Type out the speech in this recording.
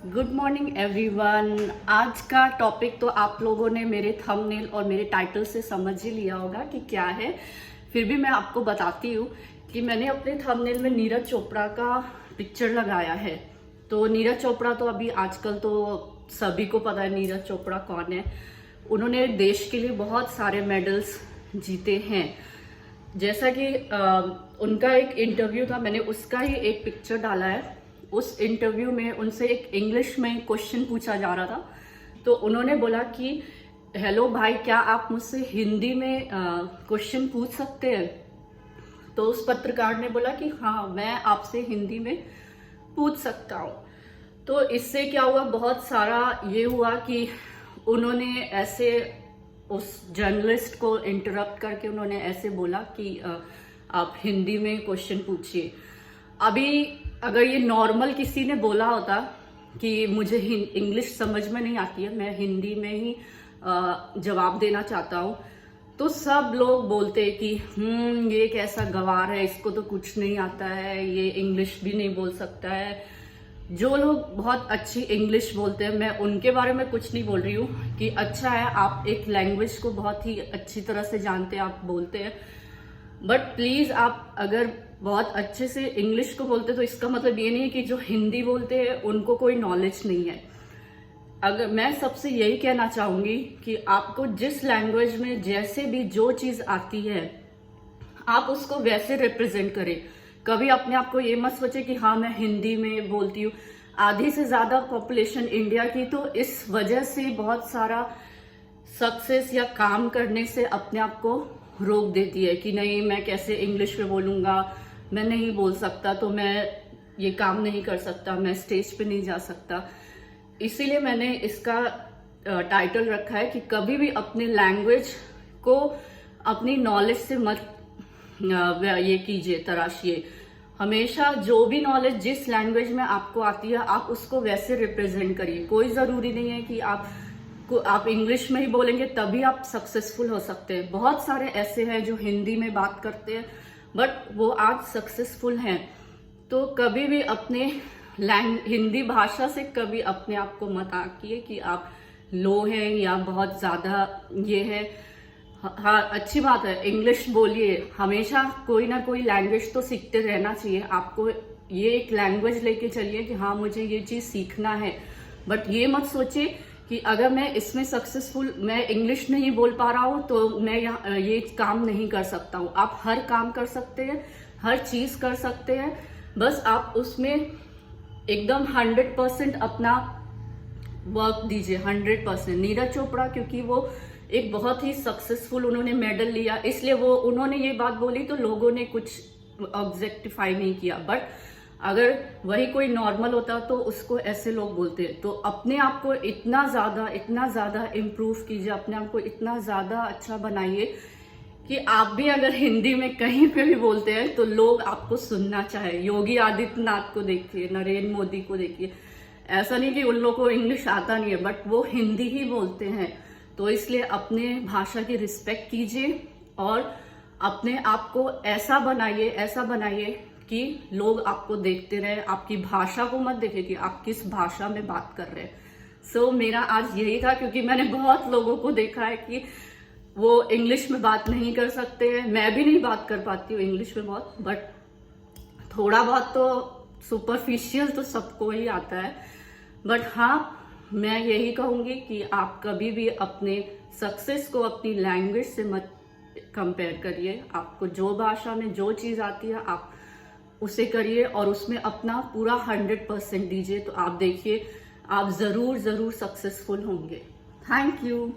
Good morning everyone. आज का topic तो आप लोगों ने मेरे थंबनेल और मेरे टाइटल से समझ ही लिया होगा कि क्या है। फिर भी मैं आपको बताती हूँ कि मैंने अपने थंबनेल में नीरज चोपड़ा का पिक्चर लगाया है। तो नीरज चोपड़ा तो अभी आजकल तो सभी को पता है नीरज चोपड़ा कौन है। उन्होंने देश के लिए बहुत सारे मेडल्स जीते हैं। जैसा कि उनका एक इंटरव्यू था, मैंने उसका ही एक पिक्चर डाला है। उस इंटरव्यू में उनसे एक इंग्लिश में क्वेश्चन पूछा जा रहा था, तो उन्होंने बोला कि हेलो भाई, क्या आप मुझसे हिंदी में क्वेश्चन पूछ सकते हैं। तो उस पत्रकार ने बोला कि हाँ, मैं आपसे हिंदी में पूछ सकता हूँ। तो इससे क्या हुआ, बहुत सारा ये हुआ कि उन्होंने ऐसे उस जर्नलिस्ट को इंटरप्ट करके उन्होंने ऐसे बोला कि आप हिंदी में क्वेश्चन पूछिए। अभी अगर ये नॉर्मल किसी ने बोला होता कि मुझे इंग्लिश समझ में नहीं आती है, मैं हिंदी में ही जवाब देना चाहता हूँ, तो सब लोग बोलते कि ये कैसा गवार है, इसको तो कुछ नहीं आता है, ये इंग्लिश भी नहीं बोल सकता है। जो लोग बहुत अच्छी इंग्लिश बोलते हैं, मैं उनके बारे में कुछ नहीं बोल रही हूँ कि अच्छा है, आप एक लैंग्वेज को बहुत ही अच्छी तरह से जानते हैं, आप बोलते हैं। बट प्लीज, आप अगर बहुत अच्छे से इंग्लिश को बोलते तो इसका मतलब ये नहीं है कि जो हिंदी बोलते हैं उनको कोई नॉलेज नहीं है। अगर मैं सबसे यही कहना चाहूंगी कि आपको जिस लैंग्वेज में जैसे भी जो चीज आती है, आप उसको वैसे रिप्रेजेंट करें। कभी अपने आप को ये मत सोचे कि हाँ, मैं हिंदी में बोलती हूँ। आधी से ज्यादा पॉपुलेशन इंडिया की तो इस वजह से बहुत सारा सक्सेस या काम करने से अपने आप को रोक देती है कि नहीं, मैं कैसे इंग्लिश में बोलूंगा, मैं नहीं बोल सकता, तो मैं ये काम नहीं कर सकता, मैं स्टेज पे नहीं जा सकता। इसीलिए मैंने इसका टाइटल रखा है कि कभी भी अपने लैंग्वेज को अपनी नॉलेज से मत ये कीजिए, तराशिए। हमेशा जो भी नॉलेज जिस लैंग्वेज में आपको आती है, आप उसको वैसे रिप्रेजेंट करिए। कोई जरूरी नहीं है कि आप इंग्लिश में ही बोलेंगे तभी आप सक्सेसफुल हो सकते हैं। बहुत सारे ऐसे हैं जो हिंदी में बात करते हैं बट वो आज सक्सेसफुल हैं। तो कभी भी अपने हिंदी भाषा से कभी अपने आप को मत आंकिए कि आप लो हैं या बहुत ज्यादा ये है। हाँ, अच्छी बात है, इंग्लिश बोलिए। हमेशा कोई ना कोई लैंग्वेज तो सीखते रहना चाहिए। आपको ये एक लैंग्वेज लेके चलिए कि हाँ, मुझे ये चीज सीखना है। बट ये मत सोचिए कि अगर मैं इसमें सक्सेसफुल, मैं इंग्लिश नहीं बोल पा रहा हूँ तो मैं ये काम नहीं कर सकता हूँ। आप हर काम कर सकते हैं, हर चीज कर सकते हैं। बस आप उसमें एकदम 100% अपना वर्क दीजिए, 100%। नीरज चोपड़ा, क्योंकि वो एक बहुत ही सक्सेसफुल, उन्होंने मेडल लिया, इसलिए वो उन्होंने ये बात बोली तो लोगों ने कुछ ऑब्जेक्टिफाई नहीं किया। बट अगर वही कोई नॉर्मल होता तो उसको ऐसे लोग बोलते। तो अपने आप को इतना ज्यादा इम्प्रूव कीजिए, अपने आप को इतना ज्यादा अच्छा बनाइए कि आप भी अगर हिंदी में कहीं पे भी बोलते हैं तो लोग आपको सुनना चाहे। योगी आदित्यनाथ को देखिए, नरेंद्र मोदी को देखिए, ऐसा नहीं कि उन लोगों को इंग्लिश आता नहीं है बट वो हिंदी ही बोलते हैं। तो इसलिए अपने भाषा की रिस्पेक्ट कीजिए और अपने आप को ऐसा बनाइए कि लोग आपको देखते रहे। आपकी भाषा को मत देखे कि आप किस भाषा में बात कर रहे हैं। सो मेरा आज यही था, क्योंकि मैंने बहुत लोगों को देखा है कि वो इंग्लिश में बात नहीं कर सकते हैं। मैं भी नहीं बात कर पाती हूँ इंग्लिश में बहुत, बट थोड़ा बहुत तो सुपरफिशियल तो सबको ही आता है। बट हाँ, मैं यही कहूंगी कि आप कभी भी अपने सक्सेस को अपनी लैंग्वेज से मत कंपेयर करिए। आपको जो भाषा में जो चीज आती है आप उसे करिए और उसमें अपना पूरा 100% दीजिए। तो आप देखिए, आप जरूर सक्सेसफुल होंगे। Thank you.